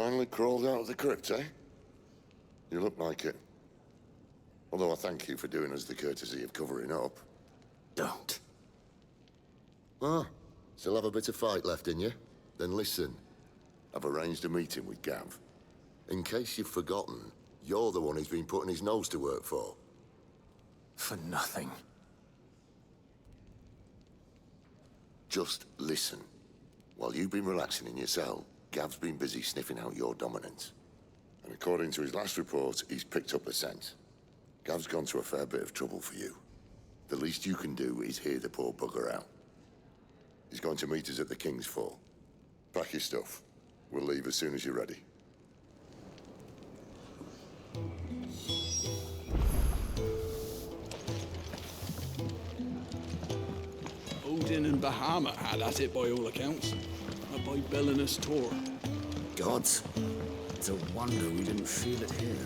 Finally crawled out of the crypt, eh? You look like it. Although I thank you for doing us the courtesy of covering up. Don't. Ah, still have a bit of fight left in you? Then listen. I've arranged a meeting with Gav. In case you've forgotten, you're the one he's been putting his nose to work for. For nothing. Just listen. While you've been relaxing in your cell, Gav's been busy sniffing out your dominance. And according to his last report, he's picked up a scent. Gav's gone to a fair bit of trouble for you. The least you can do is hear the poor bugger out. He's going to meet us at the King's Fall. Pack your stuff. We'll leave as soon as you're ready. Odin and Bahamut had at it by all accounts. By Belinus Tor. Gods. It's a wonder we didn't feel it here.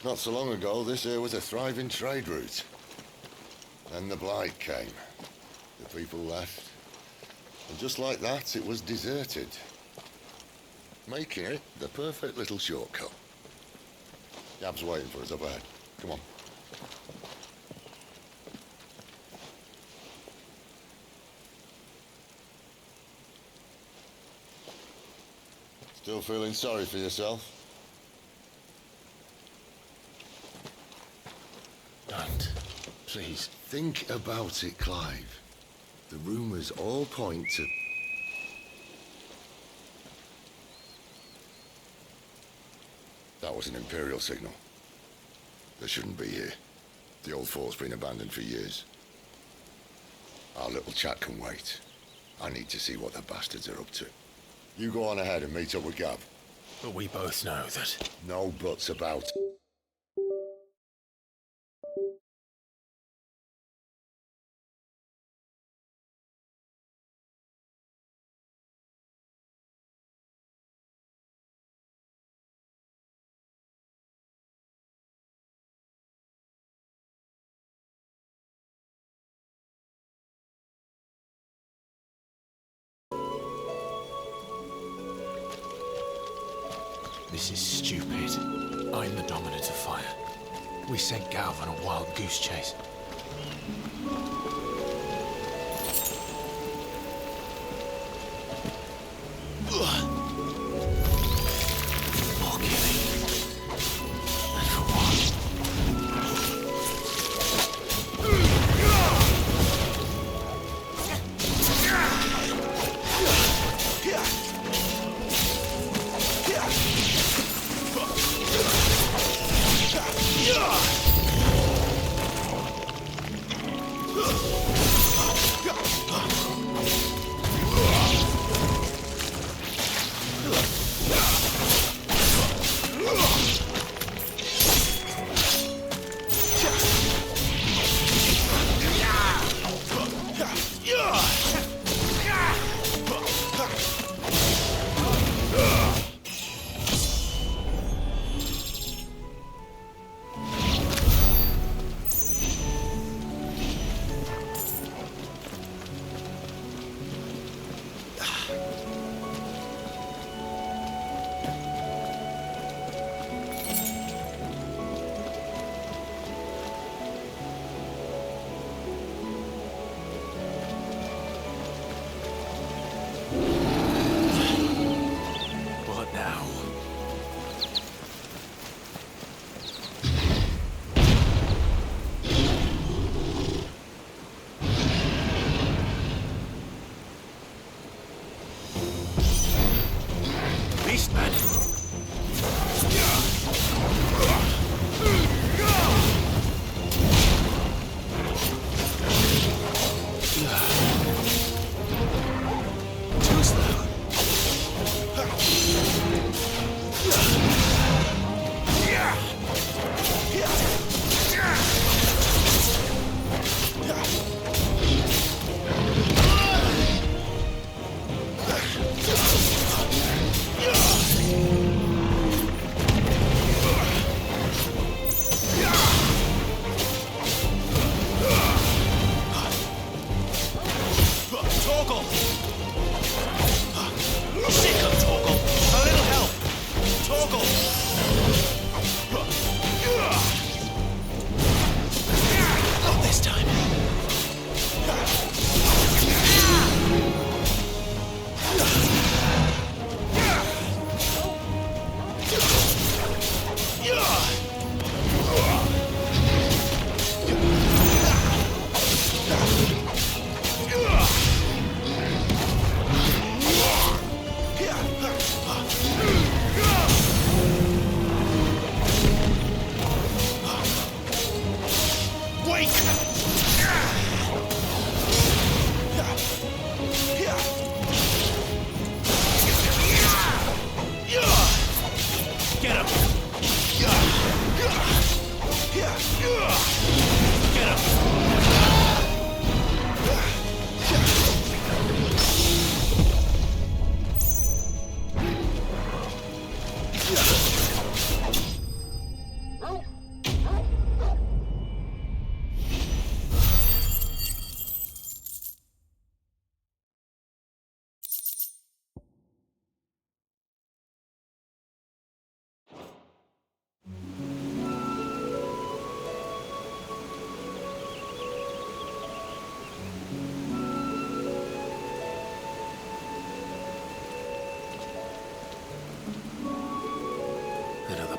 Not so long ago, this here was a thriving trade route. Then the Blight came. The people left. And just like that, it was deserted. Making it the perfect little shortcut. Gav's waiting for us up ahead. Come on. Still feeling sorry for yourself? Don't. Please. Think about it, Clive. The rumors all point to... That was an Imperial signal. They shouldn't be here. The old fort's been abandoned for years. Our little chat can wait. I need to see what the bastards are up to. You go on ahead and meet up with Gav. But we both know that... No buts about. This is stupid. I'm the dominant of fire. We sent Gav on a wild goose chase. More killing. And for what?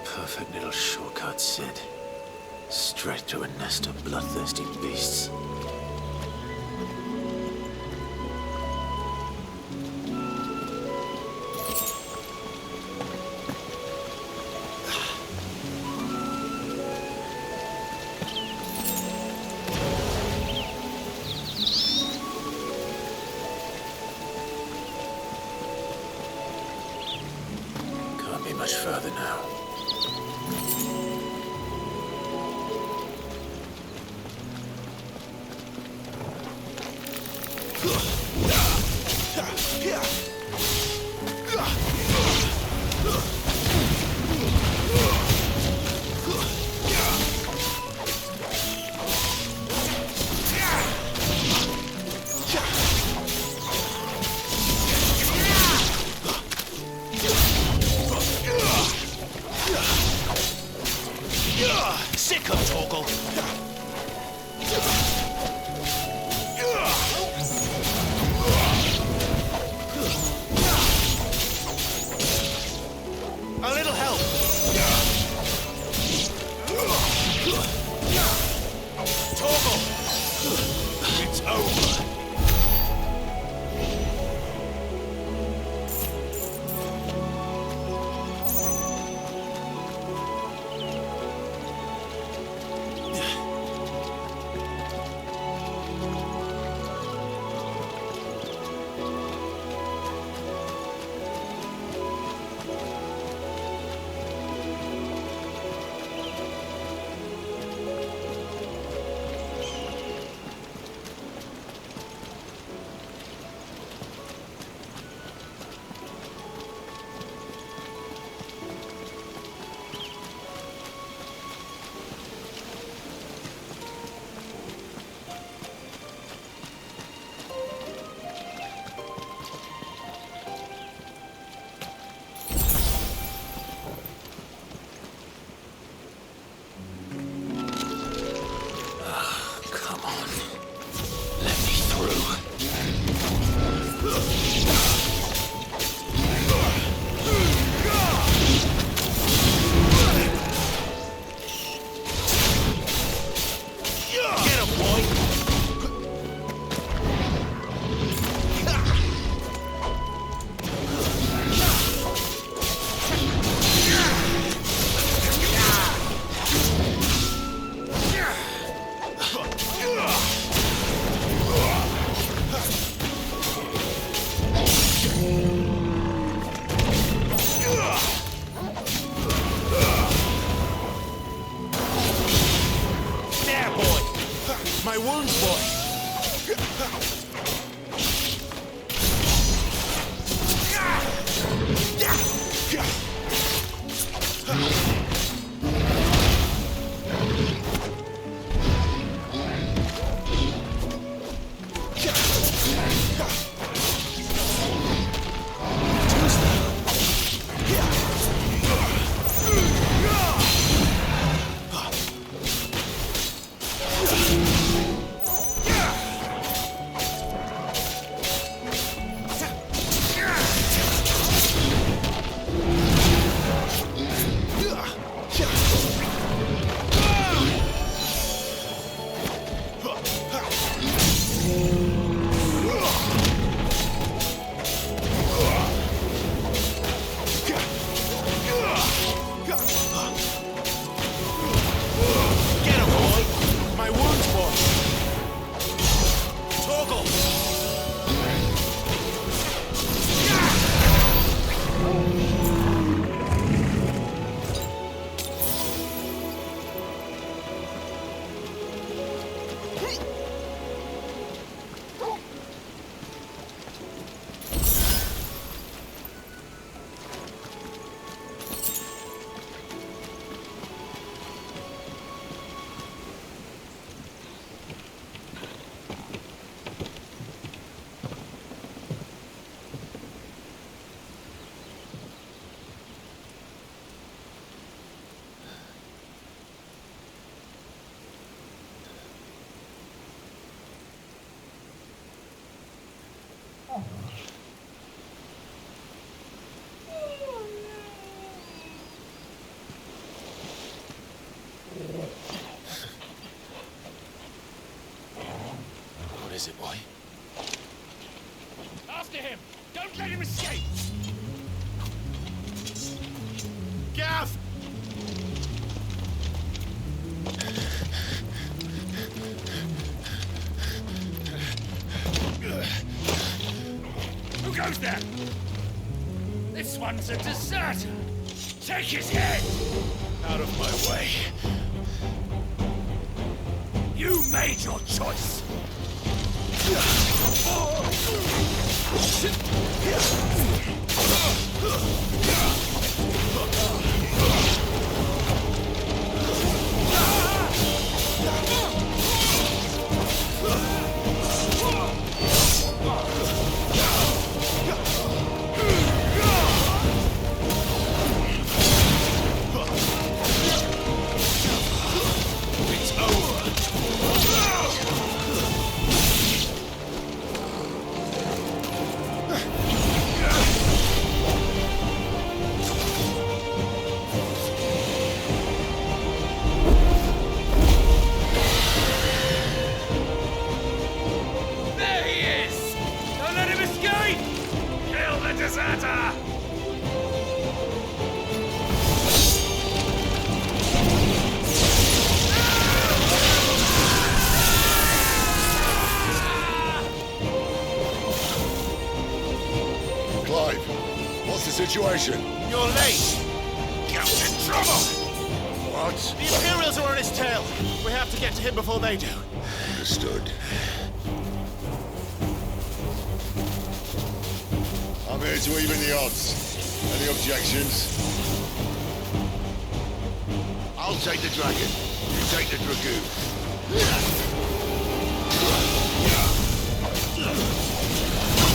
perfect little shortcut, Sid. Straight through a nest of bloodthirsty beasts. Can't be much further now. Sick of Torgal! A little help! Torgal! It's over! My wounds, boy! Don't let him escape! Gav! Who goes there? This one's a deserter. Take his head! Out of my way. You made your choice. It's over. There he is! Don't let him escape! Kill the deserter! Clive, what's the situation? You're late! Gamp's in trouble! What? The Imperials are on his tail! We have to get to him before they do. Understood. I'm here to even the odds. Any objections? I'll take the dragon. You take the dragoon.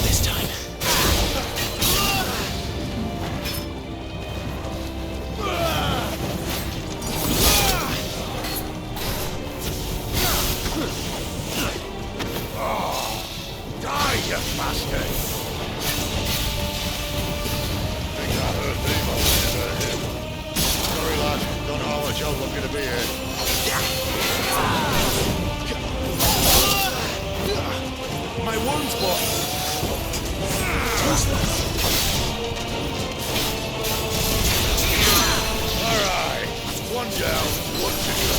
This time. Die, you bastard! Think I hurt me, but I hurt him. Sorry, lad. Don't know how much I'm looking to be here. My wounds, boy! All right. One down, one to go.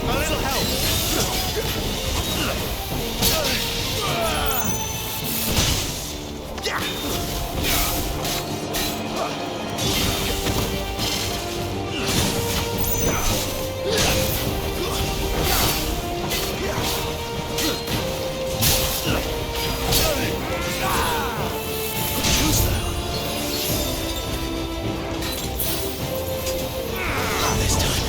A little help! This time.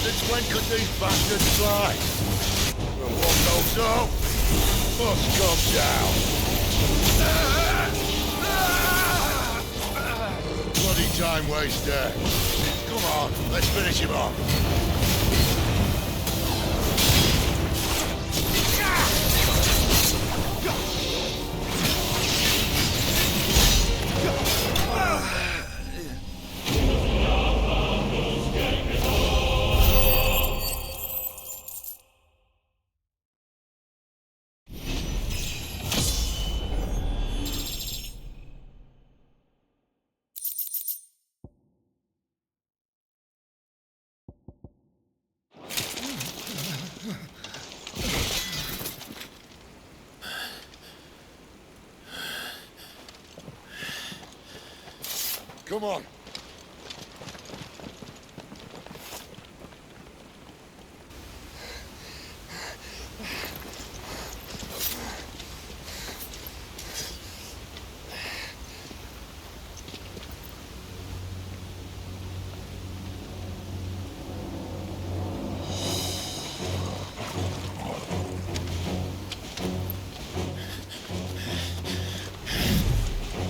Since when could these bastards fly? But what goes up must come down. Bloody time waster. Come on, let's finish him off. Come on.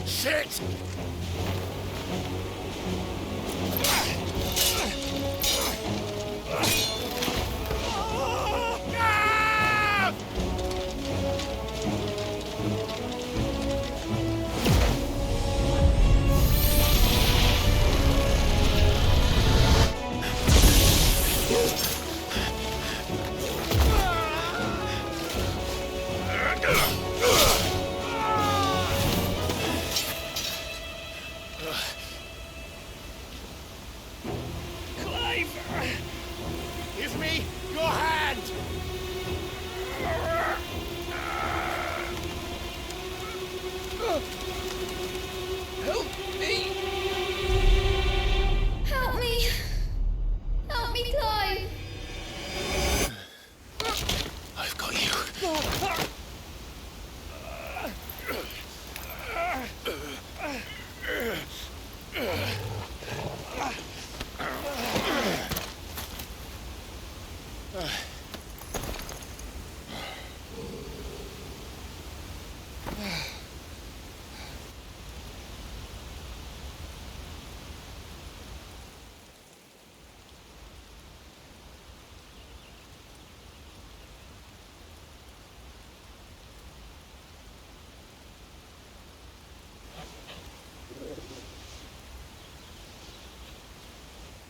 Shit! Give me your hand! Help me! Help me! Help me, Clive! I've got you.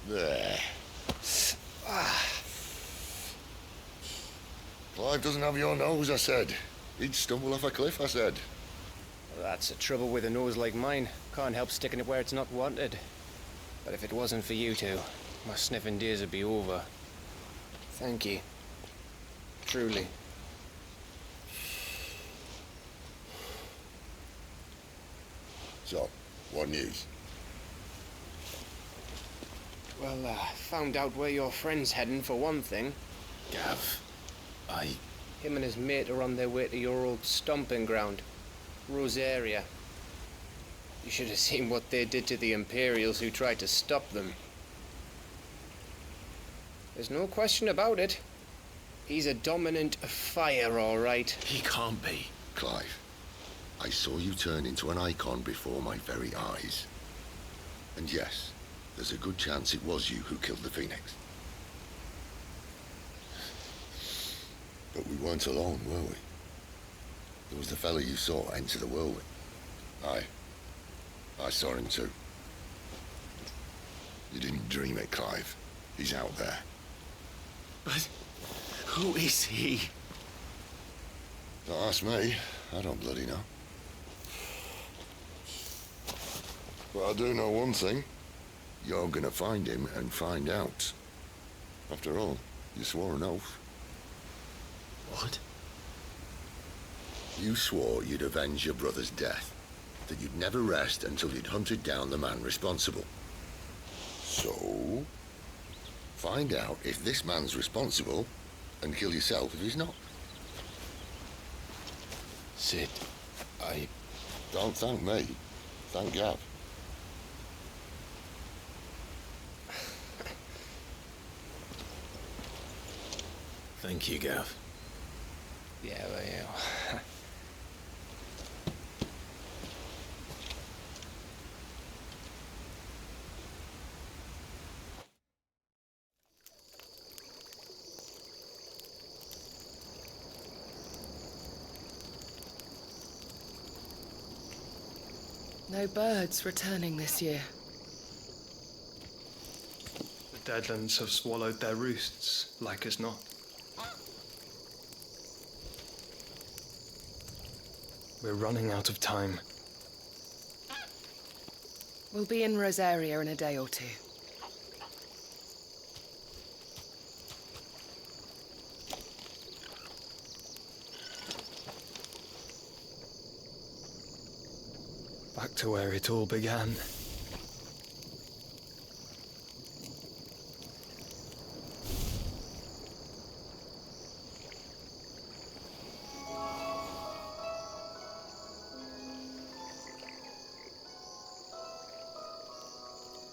There. Clive doesn't have your nose, I said. He'd stumble off a cliff, I said. That's the trouble with a nose like mine. Can't help sticking it where it's not wanted. But if it wasn't for you two, my sniffing days would be over. Thank you. Truly. So, what news? Well, found out where your friend's heading for one thing. Gav, Him and his mate are on their way to your old stomping ground, Rosaria. You should have seen what they did to the Imperials who tried to stop them. There's no question about it. He's a dominant fire, all right. he can't be. Clive, I saw you turn into an icon before my very eyes. And yes, there's a good chance it was you who killed the Phoenix. But we weren't alone, were we? There was the fella you saw enter the whirlwind. I saw him too. You didn't dream it, Clive. He's out there. But who is he? Don't ask me. I don't bloody know. But I do know one thing. You're gonna find him and find out. After all, you swore an oath. What? You swore you'd avenge your brother's death. That you'd never rest until you'd hunted down the man responsible. So, find out if this man's responsible and kill yourself if he's not. Sid, Don't thank me. Thank Gav. Thank you, Gav. Yeah, well, yeah. No birds returning this year. The Deadlands have swallowed their roosts, like as not. We're running out of time. We'll be in Rosaria in a day or two. Back to where it all began.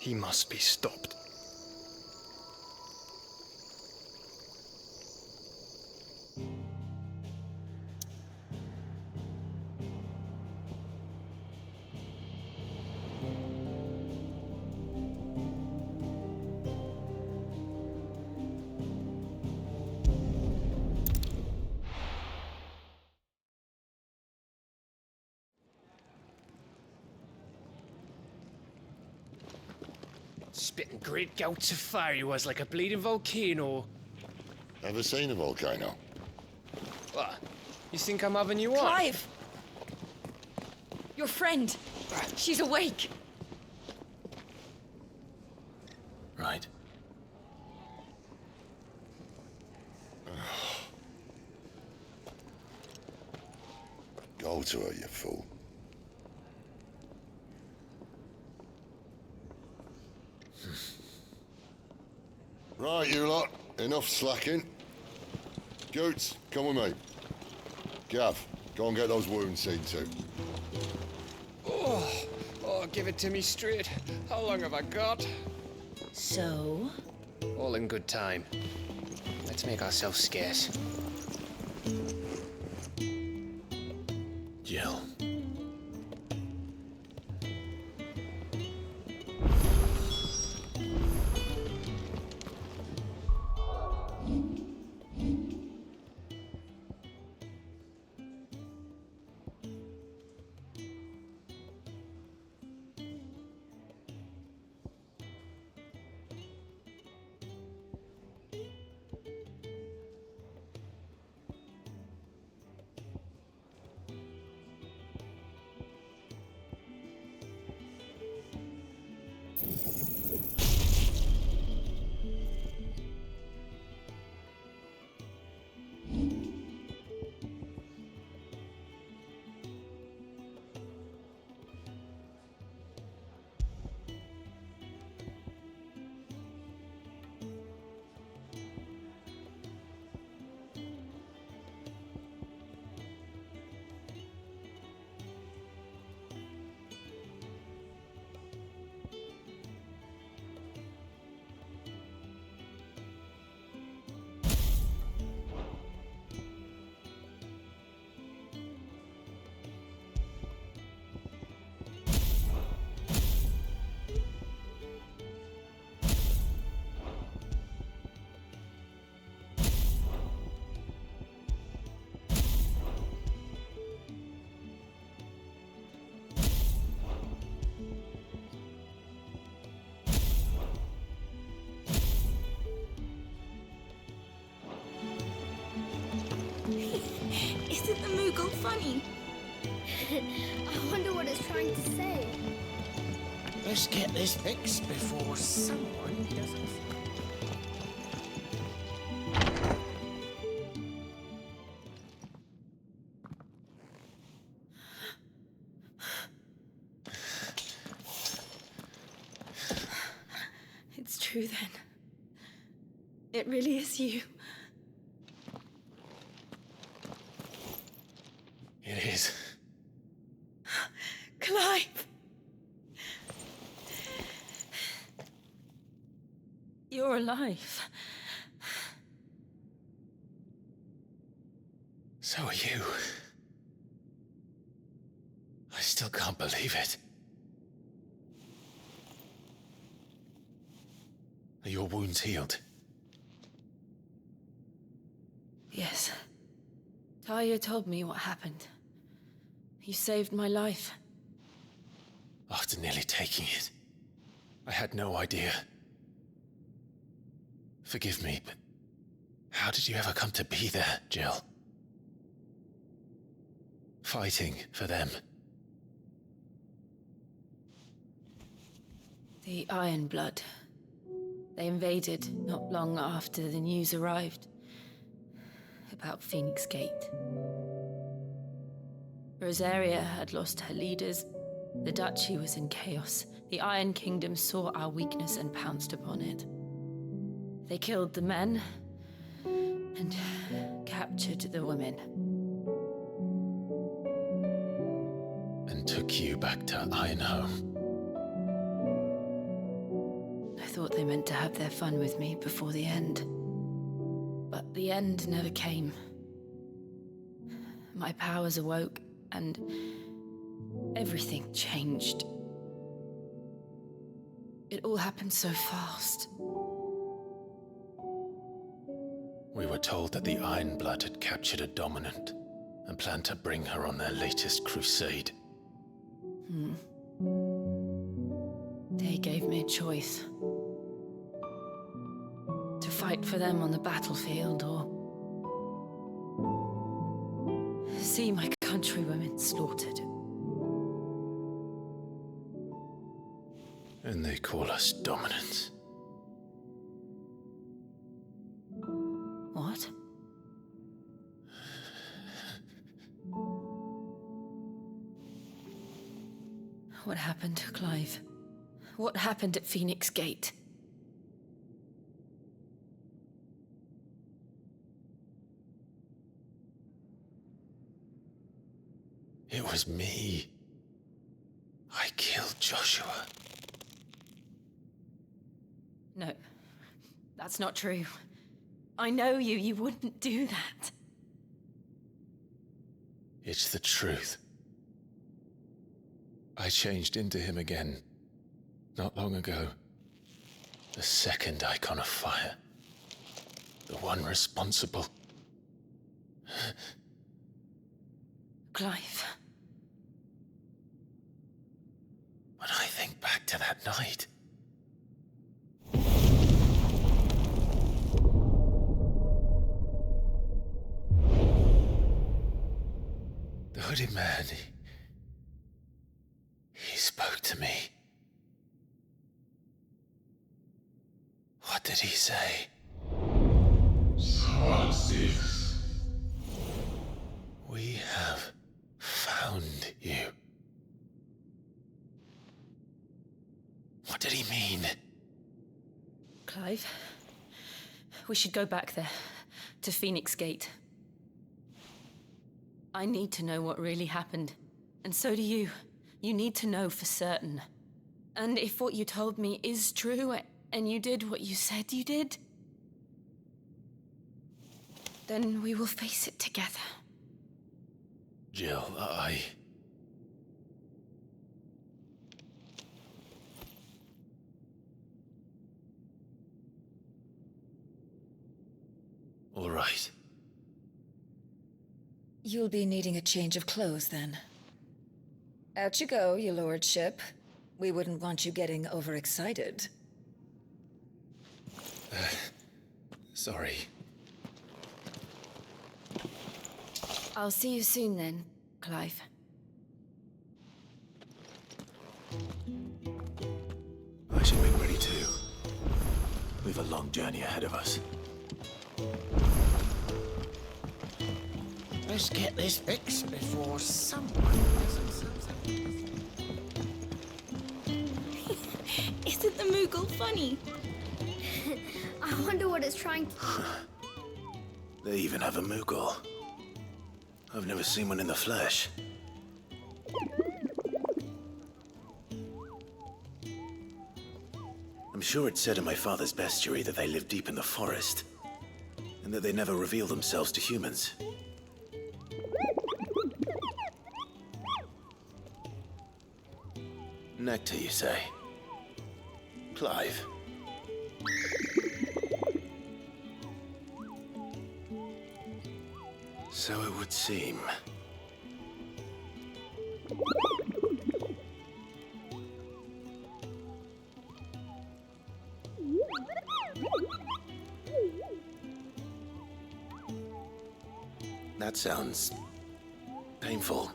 He must be stopped. Spitting great gouts of fire he was, like a bleeding volcano. Ever seen a volcano? What? You think I'm having you on? Clive! Your friend. She's awake. Right. Go to her, you fool. Right, you lot. Enough slacking. Goots, come with me. Gav, go and get those wounds seen to. Oh, give it to me straight. How long have I got? So? All in good time. Let's make ourselves scarce. Jill. Isn't the Moogle funny? I wonder what it's trying to say. Let's get this fixed before someone doesn't. It's true then. It really is you. It is. Clive! You're alive. So are you. I still can't believe it. Are your wounds healed? Yes. Talia told me what happened. You saved my life. After nearly taking it, I had no idea. Forgive me, but how did you ever come to be there, Jill? Fighting for them. The Iron Blood. They invaded not long after the news arrived about Phoenix Gate. Rosaria had lost her leaders. The Duchy was in chaos. The Iron Kingdom saw our weakness and pounced upon it. They killed the men and captured the women. And took you back to Ironhome. thought they meant to have their fun with me before the end. But the end never came. My powers awoke, and everything changed. It all happened so fast. We were told that the Ironblood had captured a dominant and planned to bring her on their latest crusade. They gave me a choice. To fight for them on the battlefield, or see my countrywomen slaughtered. And they call us dominants. What? What happened, Clive? What happened at Phoenix Gate? It was me. I killed Joshua. No, that's not true. I know you. You wouldn't do that. It's the truth. I changed into him again, not long ago. The second Icon of Fire. The one responsible. Clive. When I think back to that night... The hooded man, he spoke to me. What did he say? We have found you. What did he mean? Clive, we should go back there, to Phoenix Gate. I need to know what really happened, and so do you. You need to know for certain. And if what you told me is true, and you did what you said you did, then we will face it together. Jill, All right. You'll be needing a change of clothes, then. Out you go, your lordship. We wouldn't want you getting overexcited. Sorry. I'll see you soon then, Clive. I should be ready too. We've a long journey ahead of us. Let's get this fixed before someone has themselves out. Isn't the Moogle funny? I wonder what it's trying to... They even have a Moogle. I've never seen one in the flesh. I'm sure it said in my father's bestiary that they live deep in the forest, and that they never reveal themselves to humans. Nectar, you say? Clive. So it would seem. That sounds painful.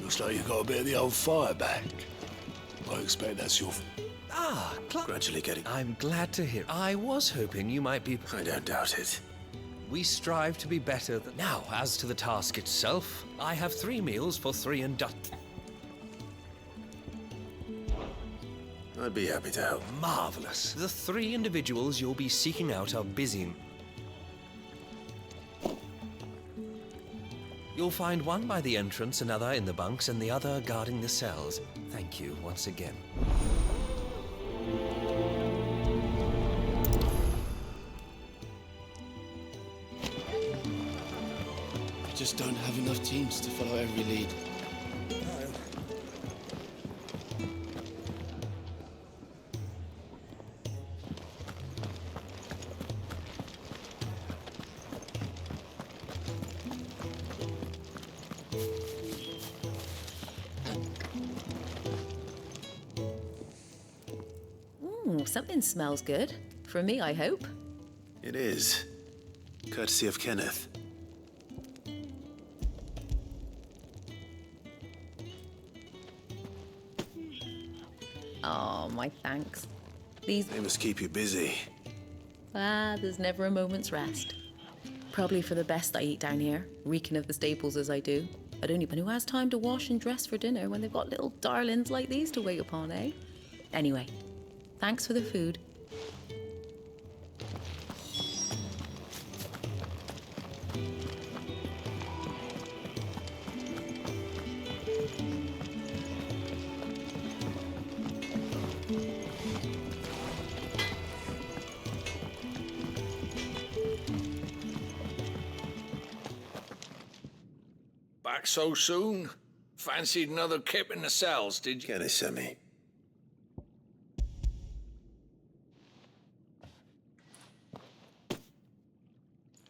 Looks like you got a bit of the old fire back. I expect that's your... Ah, gradually getting... I'm glad to hear. I was hoping you might be... I don't doubt it. We strive to be better than... Now, as to the task itself, I have 3 meals for 3 and... I'd be happy to help. Marvelous. The 3 individuals you'll be seeking out are busy. You'll find one by the entrance, another in the bunks, and the other guarding the cells. Thank you once again. I just don't have enough teams to follow every lead. Something smells good. For me, I hope. It is. Courtesy of Kenneth. Oh, my thanks. These... They must keep you busy. there's never a moment's rest. Probably for the best I eat down here, reeking of the staples as I do. I don't even know who has time to wash and dress for dinner when they've got little darlings like these to wait upon, eh? Anyway, thanks for the food. Back so soon? Fancied another kip in the cells, did you? Kenneth sent me.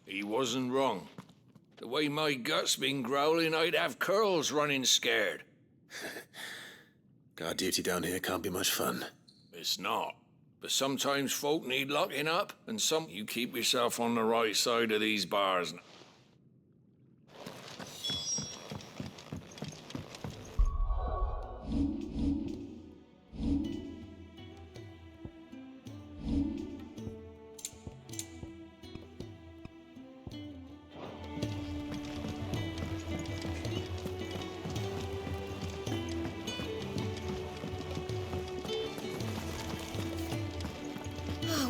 He wasn't wrong. The way my gut's been growling, I'd have curls running scared. Guard duty down here can't be much fun. It's not. But sometimes folk need locking up, and some you keep yourself on the right side of these bars.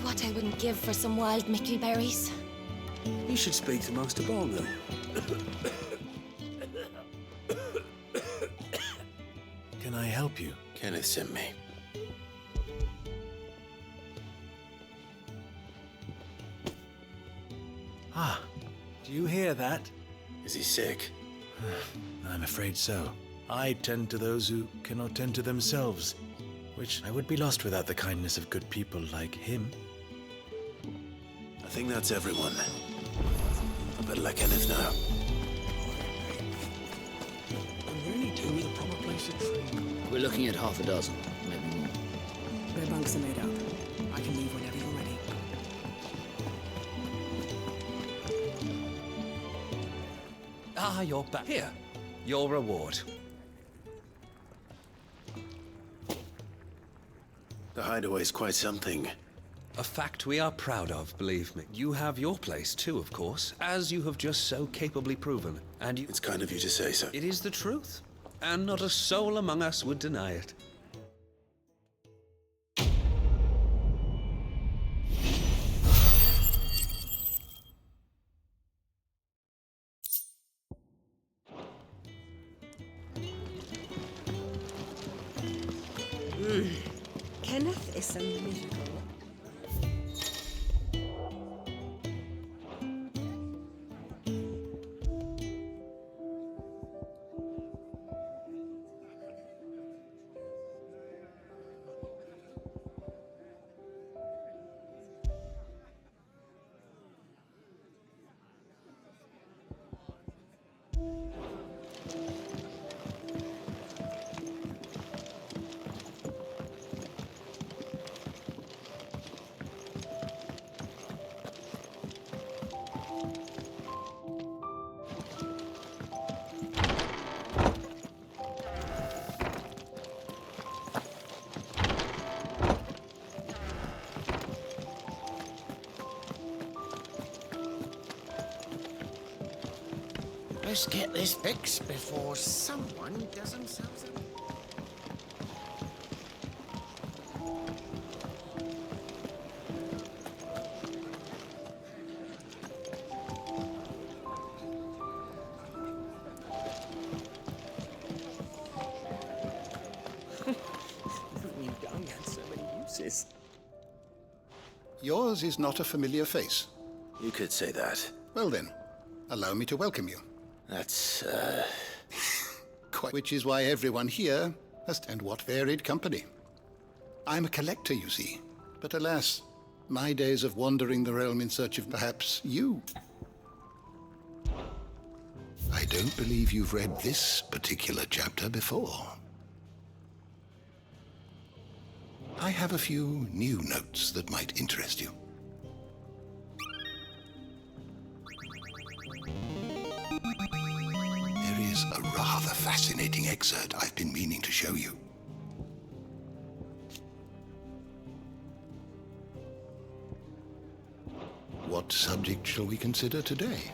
What I wouldn't give for some wild mickleberries. You should speak to Master Barlow. Can I help you? Kenneth sent me. Ah, do you hear that? Is he sick? I'm afraid so. I tend to those who cannot tend to themselves, which I would be lost without the kindness of good people like him. I think that's everyone. I better let Kenneth know. I really do with a proper place to train. We're looking at half a dozen, maybe more. Where bunks are made up. I can leave whenever you're ready. Ah, you're back. Here, your reward. The hideaway's quite something. A fact we are proud of, believe me. You have your place too, of course, as you have just so capably proven. And you... It's kind of you to say so. It is the truth, and not a soul among us would deny it. Kenneth is so miserable. Let's get this fixed before someone does themselves up. eyes. Yours is not a familiar face. You could say that. Well then, allow me to welcome you. That's, Quite. Which is why everyone here has... And what varied company. I'm a collector, you see. But alas, my days of wandering the realm in search of perhaps you. I don't believe you've read this particular chapter before. I have a few new notes that might interest you. There is a rather fascinating excerpt I've been meaning to show you. What subject shall we consider today?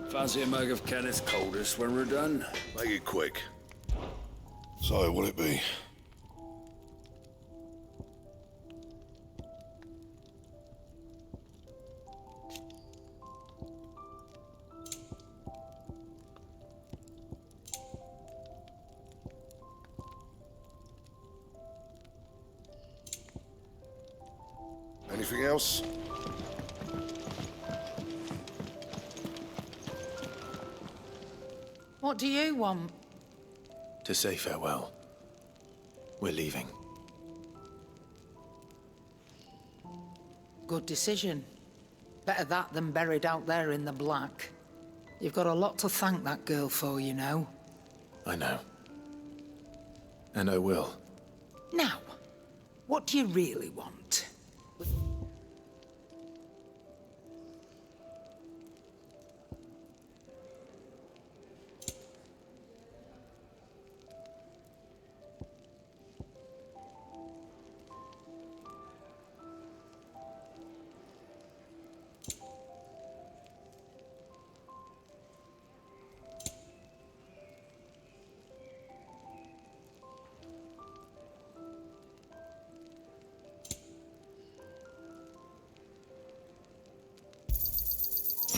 Fancy a mug of Kenneth Coldest when we're done? Make it quick. So, what'll it be? Anything else? What do you want? to say farewell. We're leaving. Good decision. Better that than buried out there in the black. You've got a lot to thank that girl for, you know. I know. And I will. Now, what do you really want?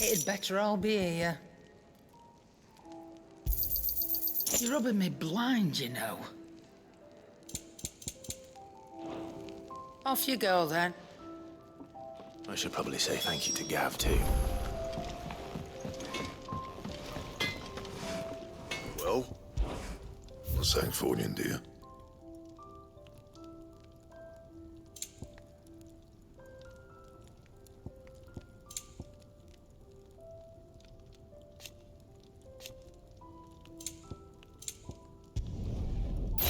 It'd better all be here. You're rubbing me blind, you know. Off you go, then. I should probably say thank you to Gav, too. Well, what's that for you, dear?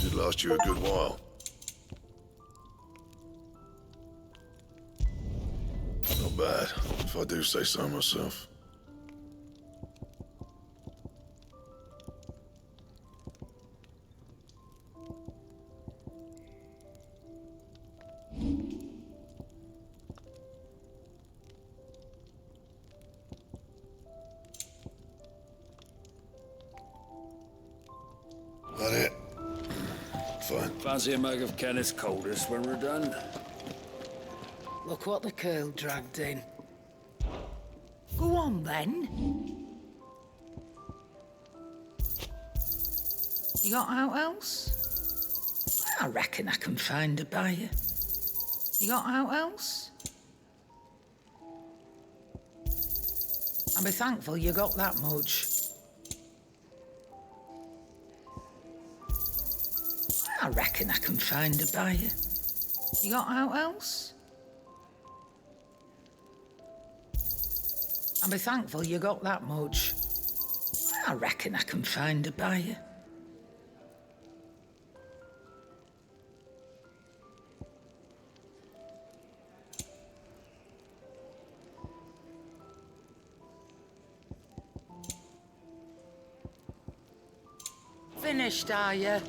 Should last you a good while. Not bad, if I do say so myself. That it? Fine. Fancy a mug of Kenneth's Coldest when we're done? Look what the curl dragged in. Go on, then. You got out else? I reckon I can find a buyer. You got out else? I'll be thankful you got that much. I reckon I can find a buyer. You got out else? I'll be thankful you got that much. I reckon I can find a buyer. finished, are you?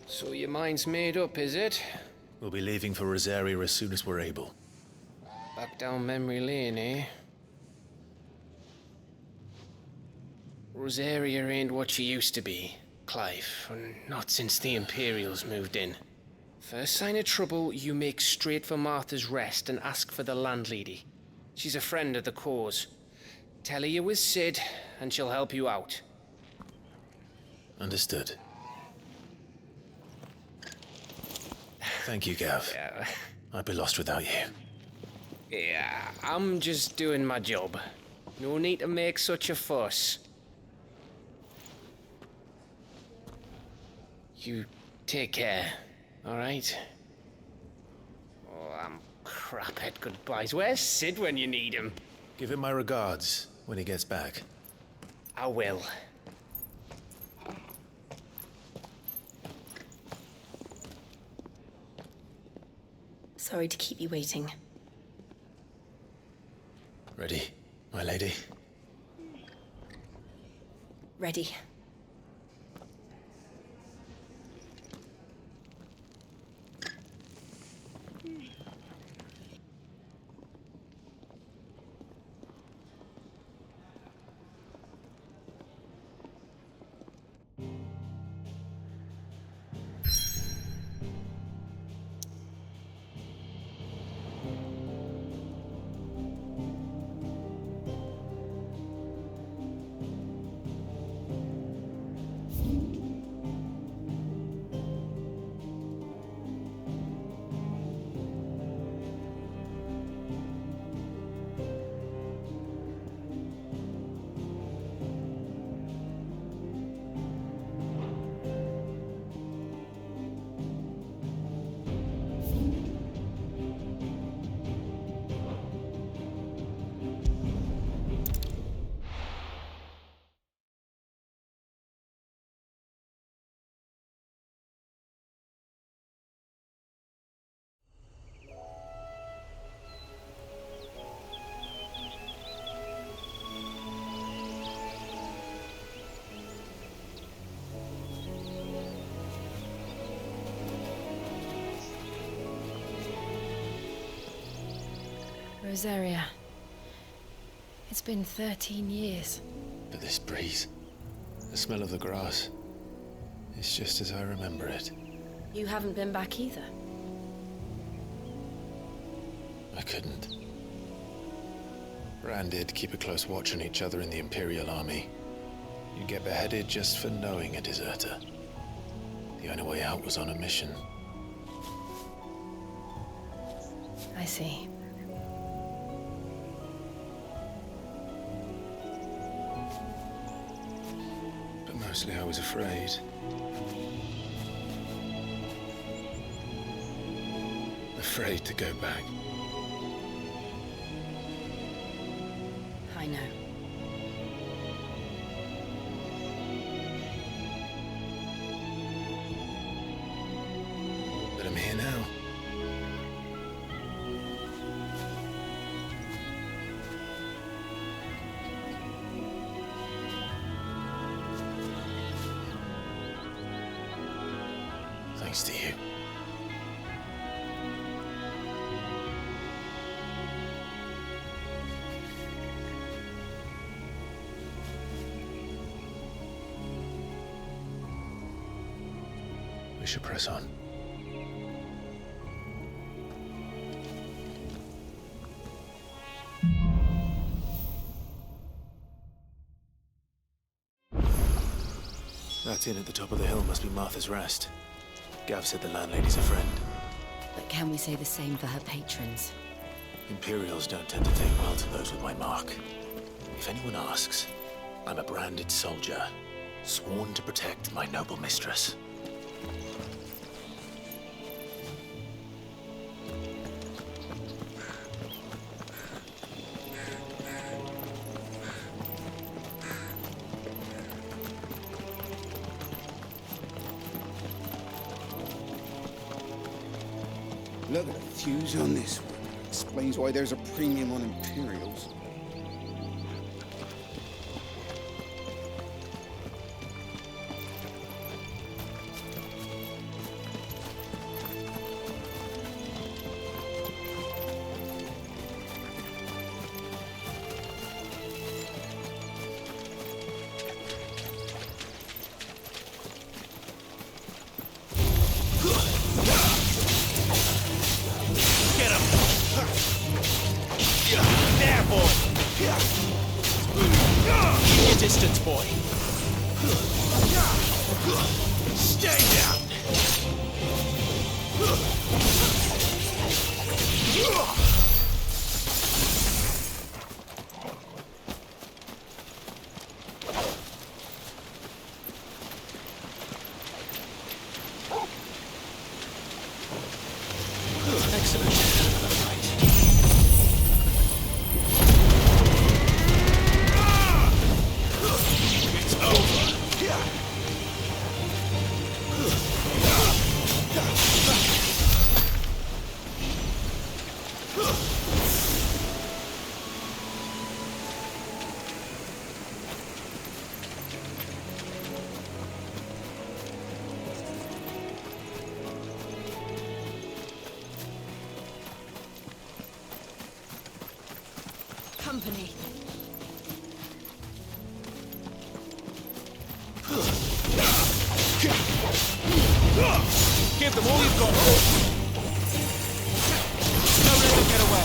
So your mind's made up, is it? We'll be leaving for Rosaria as soon as we're able. Back down memory lane, eh? Rosaria ain't what she used to be, Clive, and not since the Imperials moved in. First sign of trouble, you make straight for Martha's Rest and ask for the landlady. She's a friend of the cause. Tell her you was Sid, and she'll help you out. Understood. Thank you, Gav. Yeah. I'd be lost without you. Yeah, I'm just doing my job. No need to make such a fuss. You take care, all right? Oh, I'm crap at goodbyes. Where's Sid when you need him? Give him my regards when he gets back. I will. Sorry to keep you waiting. Ready, my lady? Ready. Rosaria. It's been 13 years. But this breeze, the smell of the grass, it's just as I remember it. You haven't been back either. I couldn't. Rand did keep a close watch on each other in the Imperial Army. You'd get beheaded just for knowing a deserter. The only way out was on a mission. I see. But mostly I was afraid. Afraid to go back. I know. But I'm here now. things to you. We should press on. That inn at the top of the hill must be Martha's Rest. Gav said the landlady's a friend. But can we say the same for her patrons? Imperials don't tend to take well to those with my mark. If anyone asks, I'm a branded soldier, sworn to protect my noble mistress. Look at the fuse on this one. Explains why there's a premium on Imperials. Distance, boy. Stay down. Excellent. Company. Give them all you've got. Don't let them get away.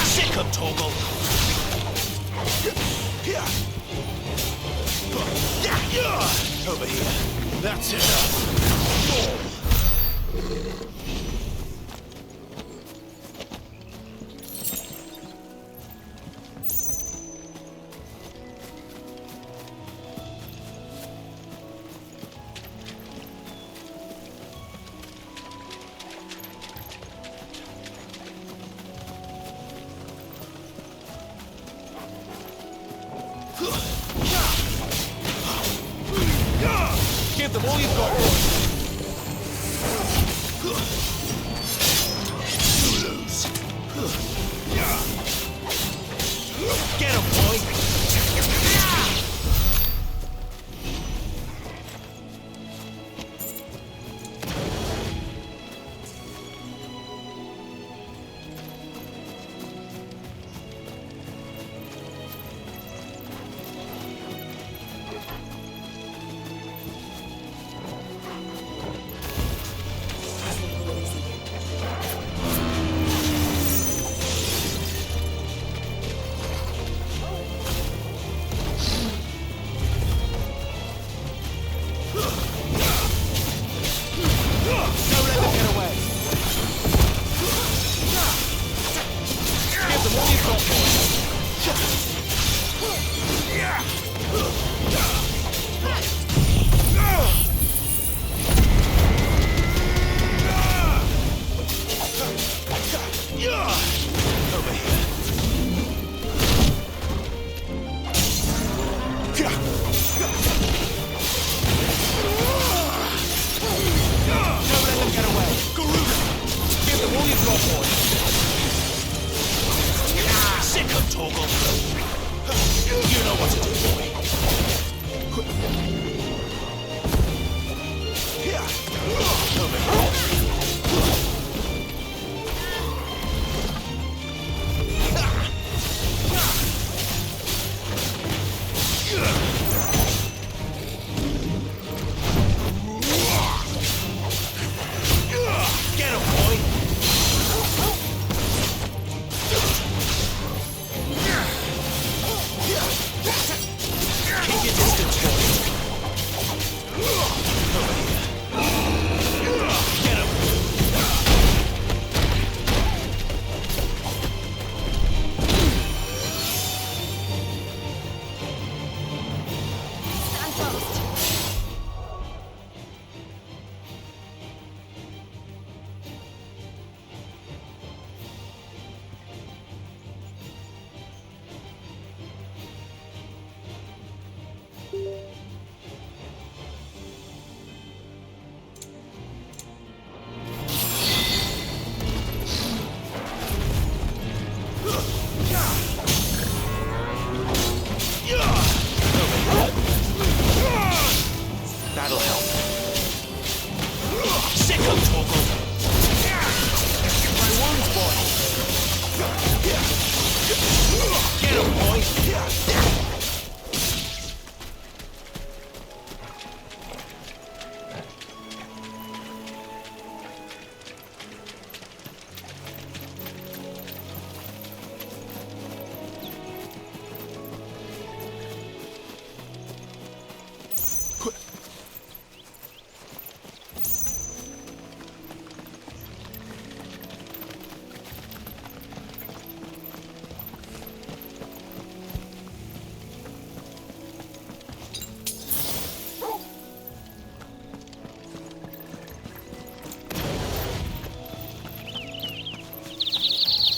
Sick 'em, Torgal. Over here. That's enough. Give them all you've got. You lose. Get him, boy.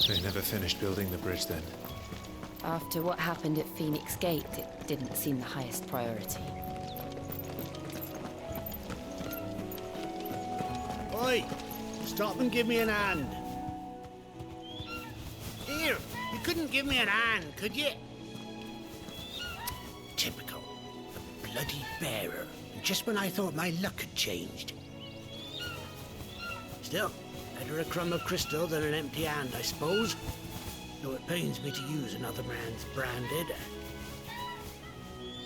They never finished building the bridge then. After what happened at Phoenix Gate, it didn't seem the highest priority. Oi! Stop and give me an hand. Here, you couldn't give me an hand, could you? Typical. A bloody bearer. And just when I thought my luck had changed. Still, better a crumb of crystal than an empty hand, I suppose. Though it pains me to use another man's branded.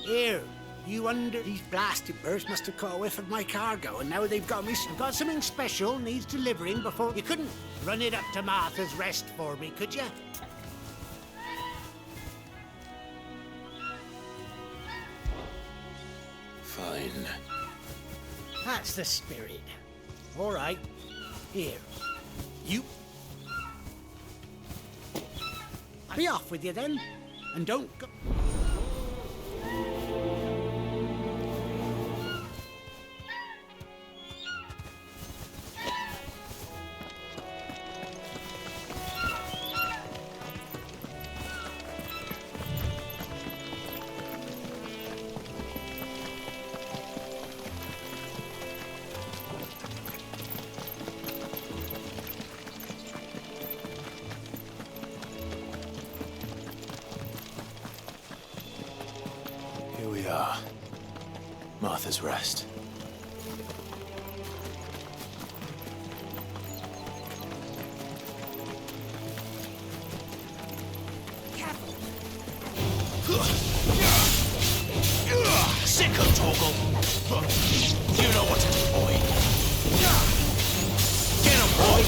Here, you wonder these blasted birds must have caught a whiff of my cargo, and now they've got me. I've got something special needs delivering before. You couldn't run it up to Martha's Rest for me, could you? Fine. That's the spirit. All right. Here. You. I'll be off with you then. And don't go. Here we are. Martha's Rest. Sick of Torgal! You know what to do, boy. Get him, boy!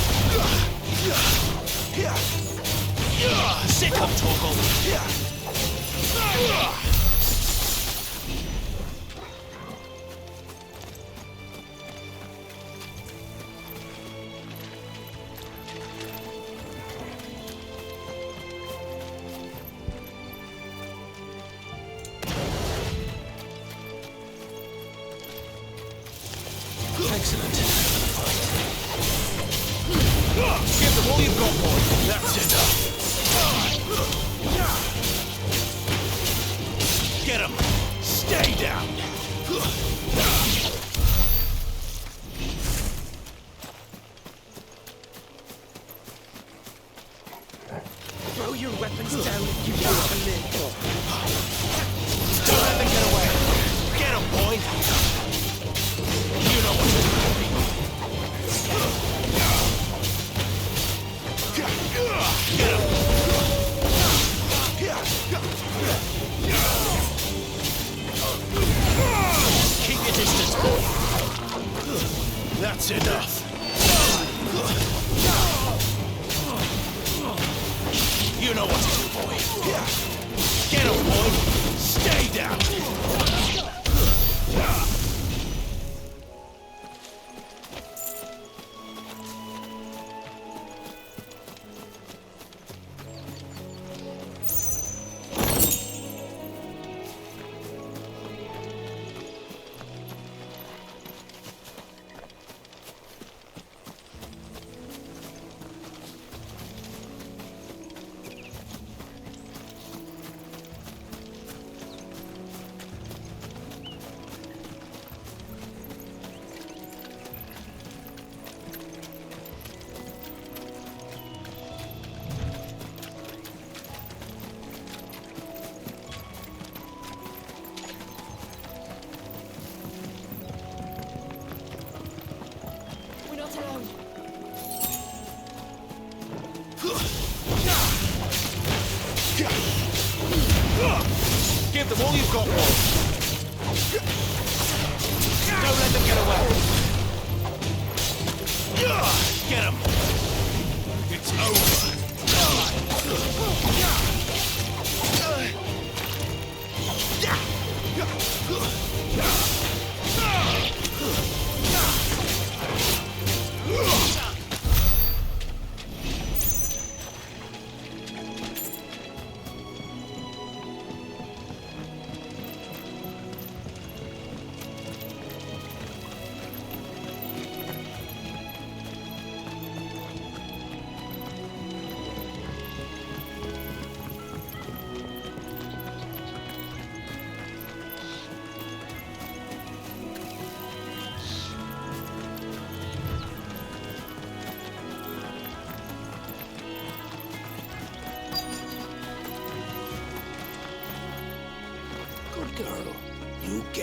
Sick of Torgal! Excellent. Give them all you've got, boy. That's enough. Get him. Stay down. Throw your weapons down if you want to live. Don't let them get away. Get him, boy. You know what to do. Get him. Keep your distance, boy. That's enough. You know what to do, boy. Get him, boy. Stay down. We're not alone. Give them all you've got, boy. Don't let them get away. Get him. It's over.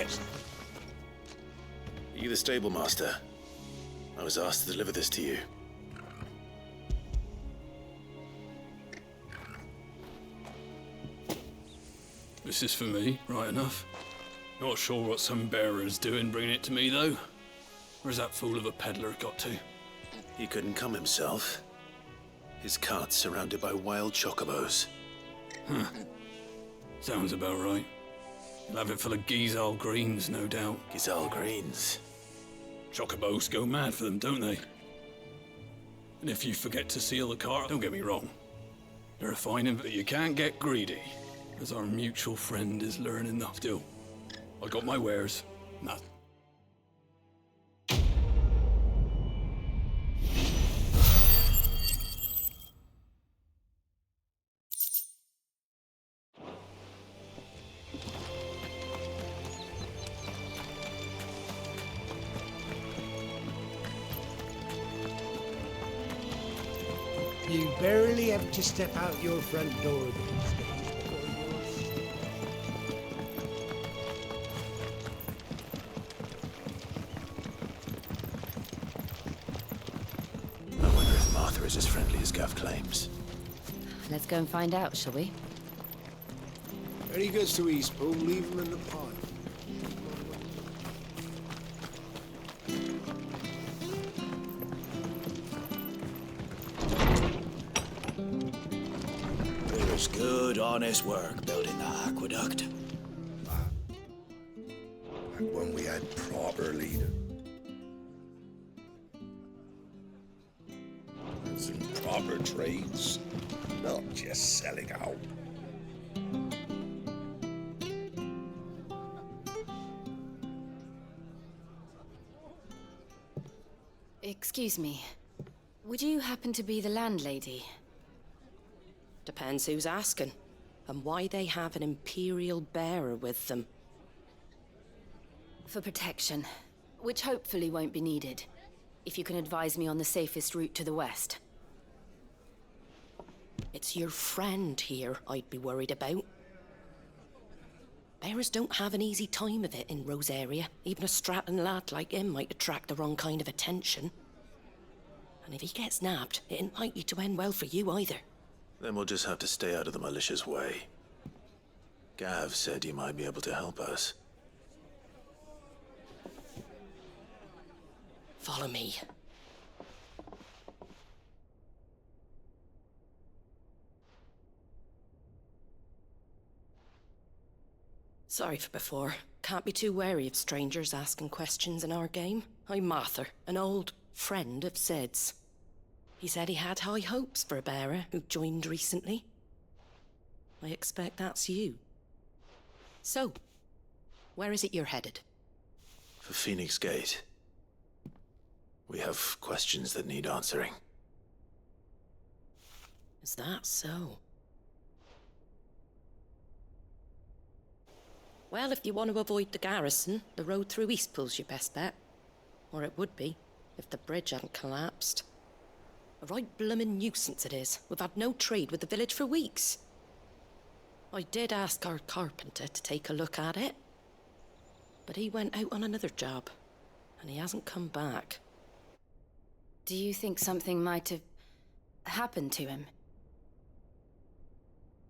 chest. Are you the stable master? I was asked to deliver this to you. This is for me, right enough. Not sure what some bearer's doing bringing it to me, though. Where's that fool of a peddler got to? He couldn't come himself. His cart's surrounded by wild chocobos. Huh. Sounds about right. He'll have it full of Gizal greens, no doubt. Gizal greens? Chocobos go mad for them, don't they? And if you forget to seal the cart, don't get me wrong. They're a fine, but you can't get greedy, as our mutual friend is learning enough still. I got my wares. Nothing. You barely have to step out your front door these days before yours. I wonder if Martha is as friendly as Gav claims. Let's go and find out, shall we? When he goes to Eastpool, leave him in the pod. It was good, honest work building that aqueduct. Back when we had proper leaders. And some proper trades, not just selling out. Excuse me. Would you happen to be the landlady? Depends who's asking, and why they have an Imperial bearer with them. For protection, which hopefully won't be needed. If you can advise me on the safest route to the west. It's your friend here I'd be worried about. Bearers don't have an easy time of it in Rosaria. Even a Stratton lad like him might attract the wrong kind of attention. And if he gets nabbed, it ain't likely to end well for you either. Then we'll just have to stay out of the malicious way. Gav said you might be able to help us. Follow me. Sorry for before. Can't be too wary of strangers asking questions in our game. I'm Martha, an old friend of Sid's. He said he had high hopes for a bearer who joined recently. I expect that's you. So, where is it you're headed? For Phoenix Gate. We have questions that need answering. Is that so? Well, if you want to avoid the garrison, the road through Eastpool's your best bet. Or it would be, if the bridge hadn't collapsed. A right bloomin' nuisance it is. We've had no trade with the village for weeks. I did ask our carpenter to take a look at it. But he went out on another job, and he hasn't come back. Do you think something might have happened to him?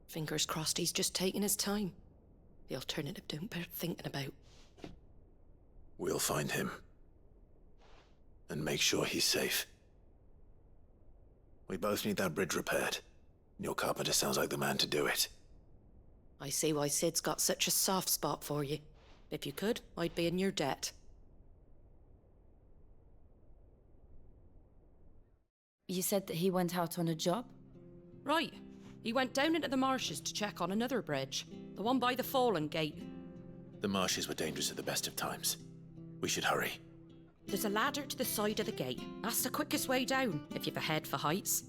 Fingers crossed he's just taking his time. The alternative don't bear thinking about. We'll find him. And make sure he's safe. We both need that bridge repaired. Your carpenter sounds like the man to do it. I see why Sid's got such a soft spot for you. If you could, I'd be in your debt. You said that he went out on a job? Right. He went down into the marshes to check on another bridge. The one by the Fallen Gate. The marshes were dangerous at the best of times. We should hurry. There's a ladder to the side of the gate. That's the quickest way down, if you've a head for heights.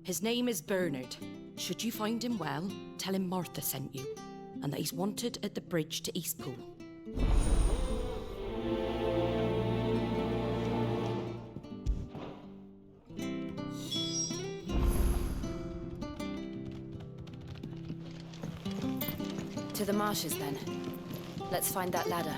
His name is Bernard. Should you find him well, tell him Martha sent you, and that he's wanted at the bridge to Eastpool. To the marshes, then. Let's find that ladder.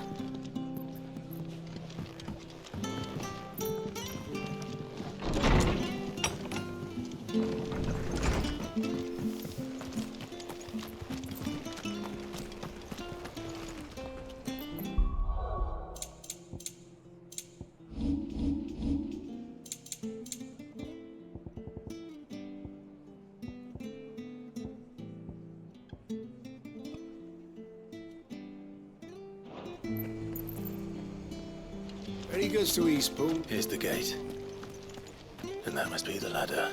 Ready goes to Eastpool. Here's the gate. And that must be the ladder.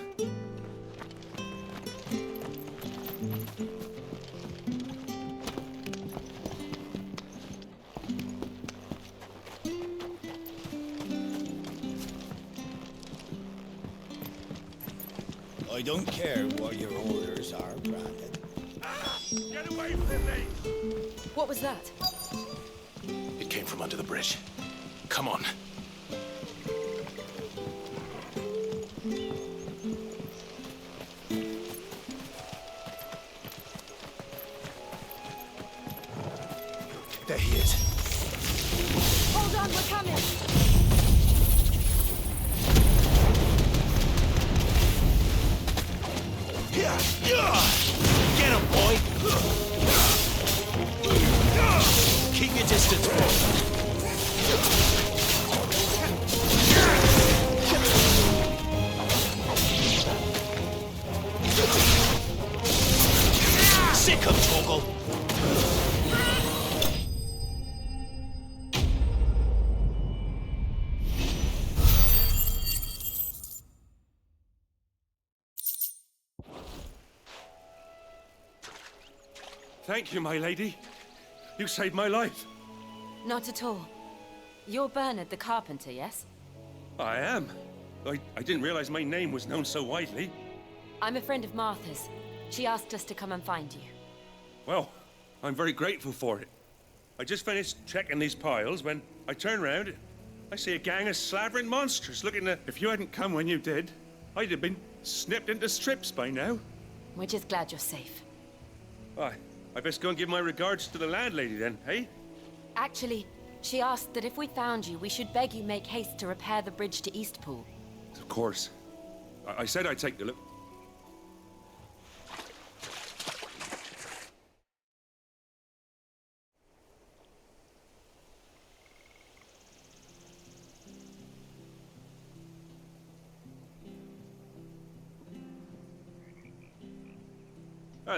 I don't care what your orders are, Brandon. Get away from me! What was that? It came from under the bridge. Come on. There he is. Hold on, we're coming. Get him, boy! Keep your distance, boy. Sick of Torgal! Thank you, my lady. You saved my life. Not at all. You're Bernard the carpenter, yes? I am. I didn't realize my name was known so widely. I'm a friend of Martha's. She asked us to come and find you. Well, I'm very grateful for it. I just finished checking these piles when I turn around. I see a gang of slavering monsters looking at... If you hadn't come when you did, I'd have been snipped into strips by now. We're just glad you're safe. Why, I best go and give my regards to the landlady then, eh? Actually, she asked that if we found you, we should beg you make haste to repair the bridge to Eastpool. Of course. I said I'd take the look.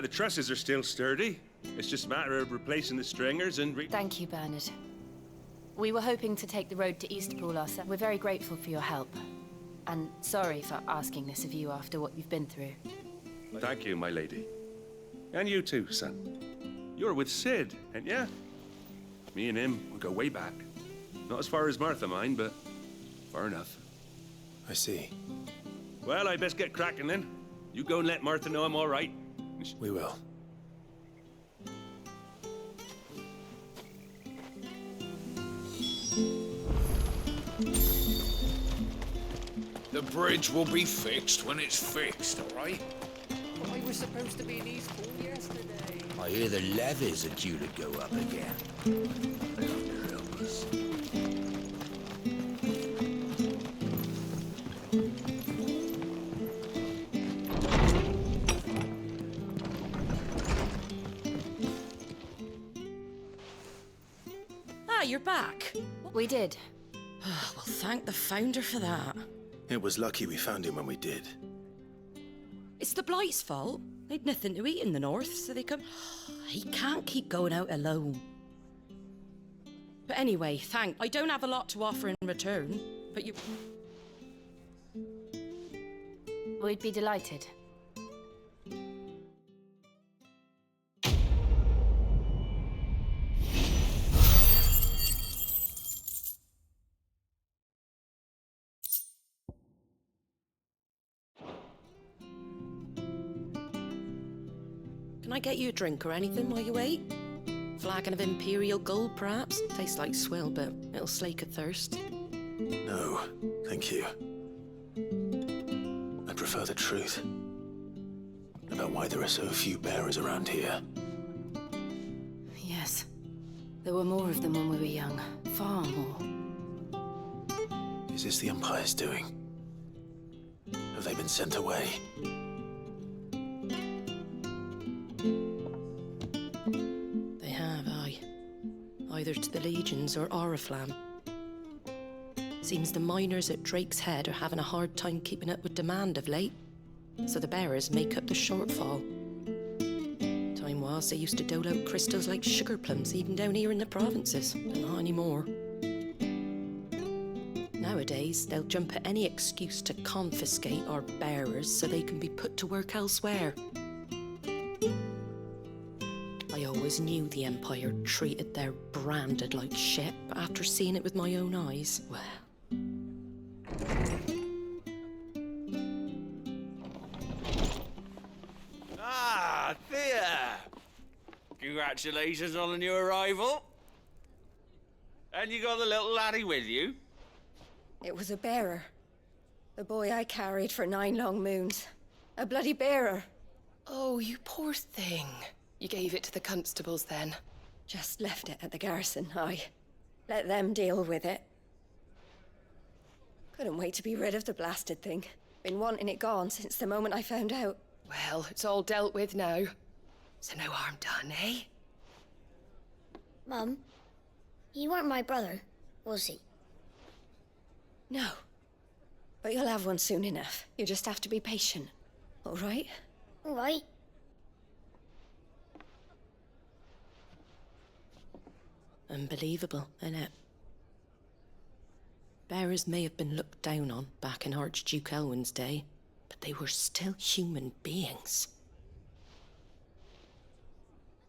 The trusses are still sturdy. It's just a matter of replacing the stringers and Thank you, Bernard. We were hoping to take the road to Eastpool ourselves. We're very grateful for your help. And sorry for asking this of you after what you've been through. Thank you, my lady. And you too, son. You're with Sid, ain't ya? Me and him, we go way back. Not as far as Martha, mind, but far enough. I see. Well, I best get cracking then. You go and let Martha know I'm all right. We will. The bridge will be fixed when it's fixed, all right? I was supposed to be in Eastpool yesterday. I hear the levies are due to go up again. God help us. You're back. We did. Well, thank the Founder for that. It was lucky we found him when we did. It's the Blight's fault. They'd nothing to eat in the north, so they come... He can't keep going out alone. But anyway, I don't have a lot to offer in return, but you... We'd be delighted. Can I get you a drink or anything while you wait? Flagon of Imperial Gold, perhaps? Tastes like swill, but it'll slake a thirst. No, thank you. I prefer the truth about why there are so few bearers around here. Yes. There were more of them when we were young. Far more. Is this the Empire's doing? Have they been sent away? They have, aye. Either to the Legions or Oriflamme. Seems the miners at Drake's Head are having a hard time keeping up with demand of late, so the bearers make up the shortfall. Time was they used to dole out crystals like sugar plums even down here in the provinces, but not anymore. Nowadays, they'll jump at any excuse to confiscate our bearers so they can be put to work elsewhere. I always knew the Empire treated their branded like shit, but after seeing it with my own eyes, well... Ah, Thea! Congratulations on the new arrival. And you got the little laddie with you? It was a bearer. The boy I carried for 9 long moons. A bloody bearer. Oh, you poor thing. You gave it to the constables then? Just left it at the garrison, aye. Let them deal with it. Couldn't wait to be rid of the blasted thing. Been wanting it gone since the moment I found out. Well, it's all dealt with now. So no harm done, eh? Mum, you weren't my brother, was he? No. But you'll have one soon enough. You just have to be patient. All right? All right. Unbelievable, innit? Bearers may have been looked down on back in Archduke Elwin's day, but they were still human beings.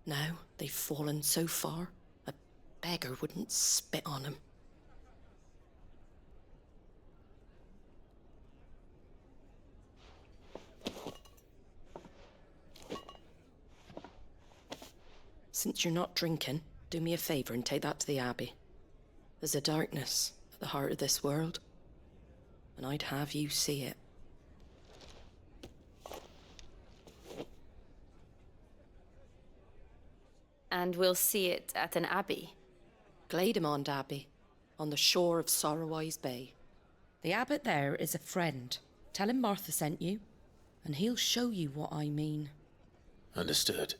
Now they've fallen so far, a beggar wouldn't spit on them. Since you're not drinking, do me a favor and take that to the Abbey. There's a darkness at the heart of this world, and I'd have you see it. And we'll see it at an abbey? Glademond Abbey, on the shore of Sorrowwise Bay. The abbot there is a friend. Tell him Martha sent you, and he'll show you what I mean. Understood.